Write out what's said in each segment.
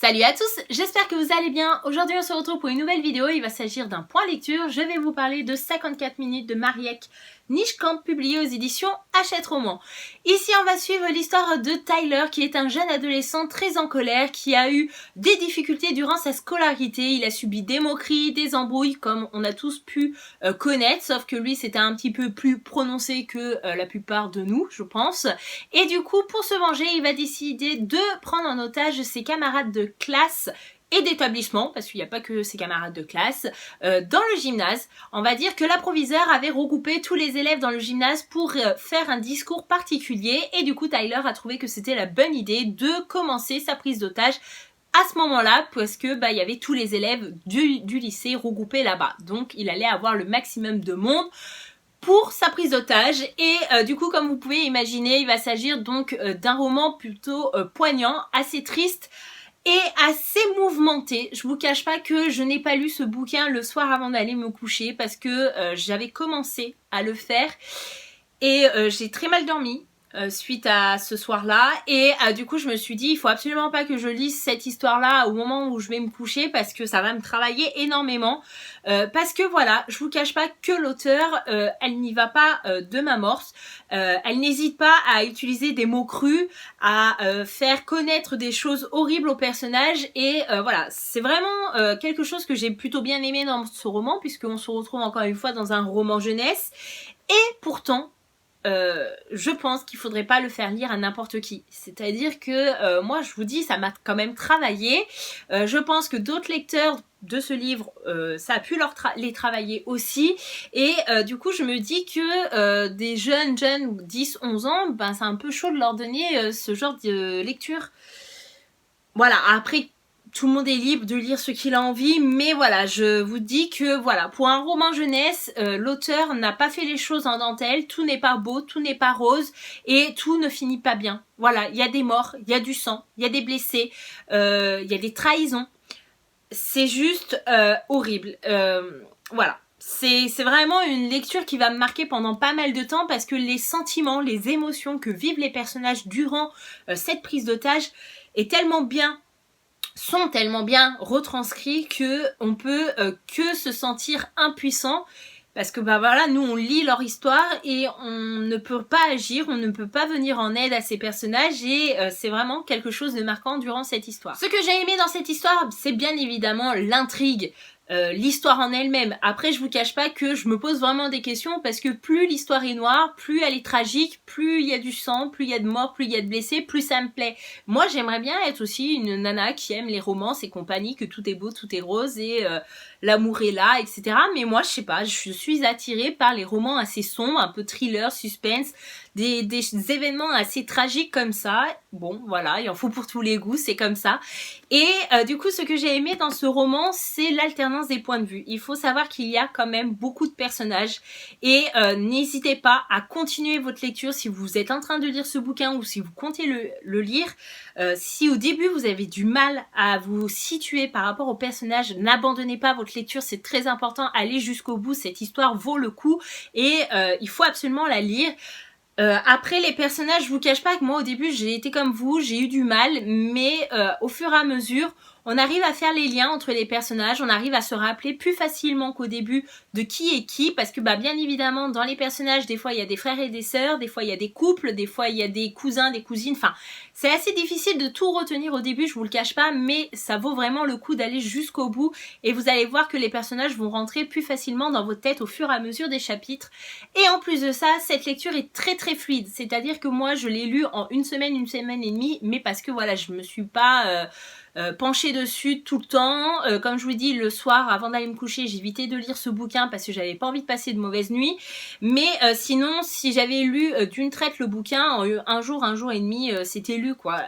Salut à tous, j'espère que vous allez bien. Aujourd'hui on se retrouve pour une nouvelle vidéo, il va s'agir d'un point lecture. Je vais vous parler de 54 minutes de Marieke Nijkamp publié aux éditions Hachette Roman. Ici on va suivre l'histoire de Tyler qui est un jeune adolescent très en colère qui a eu des difficultés durant sa scolarité. Il a subi des moqueries, des embrouilles comme on a tous pu connaître, sauf que lui c'était un petit peu plus prononcé que la plupart de nous je pense. Et du coup pour se venger il va décider de prendre en otage ses camarades de classe et d'établissement, parce qu'il n'y a pas que ses camarades de classe, dans le gymnase. On va dire que la proviseure avait regroupé tous les élèves dans le gymnase pour faire un discours particulier, et du coup Tyler a trouvé que c'était la bonne idée de commencer sa prise d'otage à ce moment-là, parce que il y avait tous les élèves du lycée regroupés là-bas, donc il allait avoir le maximum de monde pour sa prise d'otage. Et du coup comme vous pouvez imaginer, il va s'agir donc d'un roman plutôt poignant, assez triste et assez mouvementé. Je vous cache pas que je n'ai pas lu ce bouquin le soir avant d'aller me coucher parce que j'avais commencé à le faire et j'ai très mal dormi suite à ce soir-là, et du coup je me suis dit il faut absolument pas que je lise cette histoire-là au moment où je vais me coucher parce que ça va me travailler énormément, parce que voilà, je vous cache pas que l'auteur elle n'y va pas de m'amorce, elle n'hésite pas à utiliser des mots crus, à faire connaître des choses horribles aux personnages, et voilà, c'est vraiment quelque chose que j'ai plutôt bien aimé dans ce roman, puisqu'on se retrouve encore une fois dans un roman jeunesse, et pourtant je pense qu'il faudrait pas le faire lire à n'importe qui. C'est-à-dire que moi je vous dis, ça m'a quand même travaillé. Je pense que d'autres lecteurs de ce livre, ça a pu les travailler aussi. Et du coup je me dis que des jeunes 10-11 ans, c'est un peu chaud de leur donner ce genre de lecture. Voilà, après tout le monde est libre de lire ce qu'il a envie, mais voilà, je vous dis que voilà, pour un roman jeunesse, l'auteur n'a pas fait les choses en dentelle, tout n'est pas beau, tout n'est pas rose, et tout ne finit pas bien. Voilà, il y a des morts, il y a du sang, il y a des blessés, il y a des trahisons. C'est juste horrible. Voilà. C'est vraiment une lecture qui va me marquer pendant pas mal de temps, parce que les sentiments, les émotions que vivent les personnages durant cette prise d'otage sont tellement bien retranscrits que on peut que se sentir impuissant, parce que voilà, nous on lit leur histoire et on ne peut pas agir, on ne peut pas venir en aide à ces personnages, et c'est vraiment quelque chose de marquant durant cette histoire. Ce que j'ai aimé dans cette histoire, c'est bien évidemment l'intrigue, l'histoire en elle-même. Après je vous cache pas que je me pose vraiment des questions, parce que plus l'histoire est noire, plus elle est tragique, plus il y a du sang, plus il y a de morts, plus il y a de blessés, plus ça me plaît. Moi j'aimerais bien être aussi une nana qui aime les romances et compagnie, que tout est beau, tout est rose et l'amour est là, etc. Mais moi je sais pas, je suis attirée par les romans assez sombres, un peu thriller, suspense, des événements assez tragiques comme ça. Bon voilà, il en faut pour tous les goûts, c'est comme ça. Et du coup ce que j'ai aimé dans ce roman, c'est l'alternance des points de vue. Il faut savoir qu'il y a quand même beaucoup de personnages, et n'hésitez pas à continuer votre lecture si vous êtes en train de lire ce bouquin ou si vous comptez le lire. Si au début vous avez du mal à vous situer par rapport aux personnages, n'abandonnez pas votre lecture, c'est très important, allez jusqu'au bout, cette histoire vaut le coup, et il faut absolument la lire. Après les personnages, je vous cache pas que moi au début j'ai été comme vous, j'ai eu du mal, mais au fur et à mesure on arrive à faire les liens entre les personnages, on arrive à se rappeler plus facilement qu'au début de qui est qui, parce que bien évidemment dans les personnages des fois il y a des frères et des sœurs, des fois il y a des couples, des fois il y a des cousins, des cousines, enfin c'est assez difficile de tout retenir au début, je vous le cache pas, mais ça vaut vraiment le coup d'aller jusqu'au bout, et vous allez voir que les personnages vont rentrer plus facilement dans votre tête au fur et à mesure des chapitres. Et en plus de ça, cette lecture est très très fluide, c'est-à-dire que moi je l'ai lu en une semaine et demie, mais parce que voilà, je me suis pas penchée dessus tout le temps. Comme je vous dis, le soir avant d'aller me coucher, j'évitais de lire ce bouquin parce que j'avais pas envie de passer de mauvaises nuits, mais sinon si j'avais lu d'une traite le bouquin en un jour et demi, c'était lu quoi.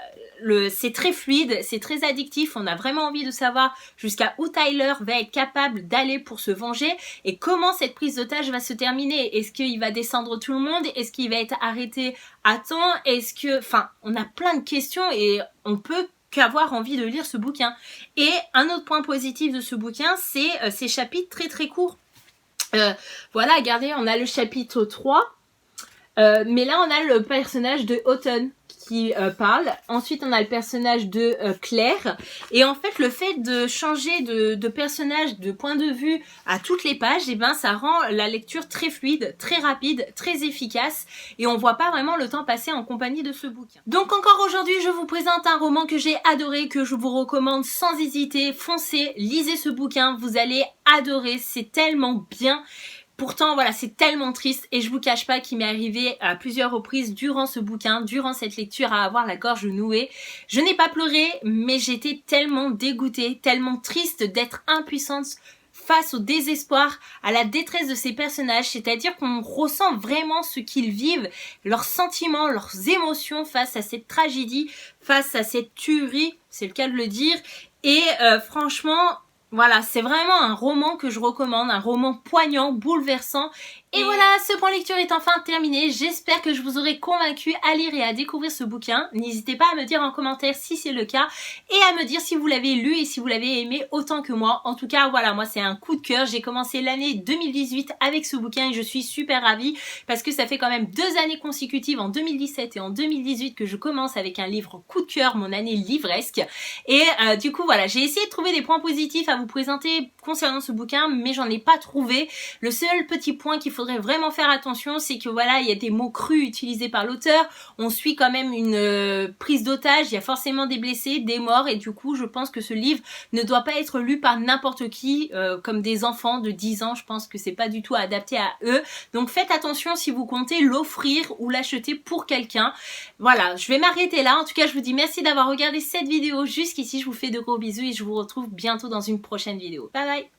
C'est très fluide, c'est très addictif, on a vraiment envie de savoir jusqu'à où Tyler va être capable d'aller pour se venger, et comment cette prise d'otage va se terminer. Est-ce qu'il va descendre tout le monde? Est-ce qu'il va être arrêté à temps? Est-ce que... Enfin, on a plein de questions et on peut qu'avoir envie de lire ce bouquin. Et un autre point positif de ce bouquin, c'est ces chapitres très très courts. Voilà, regardez, on a le chapitre 3. Mais là on a le personnage de Autumn qui parle. Ensuite on a le personnage de Claire. Et en fait le fait de changer de personnage, de point de vue à toutes les pages, et ben ça rend la lecture très fluide, très rapide, très efficace. Et on voit pas vraiment le temps passer en compagnie de ce bouquin. Donc encore aujourd'hui je vous présente un roman que j'ai adoré, que je vous recommande sans hésiter. Foncez, lisez ce bouquin, vous allez adorer, c'est tellement bien. Pourtant, voilà, c'est tellement triste et je vous cache pas qu'il m'est arrivé à plusieurs reprises durant ce bouquin, durant cette lecture, à avoir la gorge nouée. Je n'ai pas pleuré, mais j'étais tellement dégoûtée, tellement triste d'être impuissante face au désespoir, à la détresse de ces personnages, c'est-à-dire qu'on ressent vraiment ce qu'ils vivent, leurs sentiments, leurs émotions face à cette tragédie, face à cette tuerie, c'est le cas de le dire, et franchement... Voilà, c'est vraiment un roman que je recommande, un roman poignant, bouleversant. Et voilà, ce point lecture est enfin terminé. J'espère que je vous aurai convaincu à lire et à découvrir ce bouquin. N'hésitez pas à me dire en commentaire si c'est le cas et à me dire si vous l'avez lu et si vous l'avez aimé autant que moi. En tout cas, voilà, moi c'est un coup de cœur. J'ai commencé l'année 2018 avec ce bouquin et je suis super ravie parce que ça fait quand même 2 années consécutives, en 2017 et en 2018, que je commence avec un livre coup de cœur, mon année livresque. Et du coup, voilà, j'ai essayé de trouver des points positifs à vous présenter concernant ce bouquin, mais j'en ai pas trouvé. Le seul petit point qu'il faudrait vraiment faire attention, c'est que voilà, il y a des mots crus utilisés par l'auteur, on suit quand même une prise d'otage, il y a forcément des blessés, des morts, et du coup je pense que ce livre ne doit pas être lu par n'importe qui, comme des enfants de 10 ans, je pense que c'est pas du tout adapté à eux, donc faites attention si vous comptez l'offrir ou l'acheter pour quelqu'un. Voilà, je vais m'arrêter là. En tout cas, je vous dis merci d'avoir regardé cette vidéo jusqu'ici, je vous fais de gros bisous et je vous retrouve bientôt dans une prochaine vidéo. Bye bye.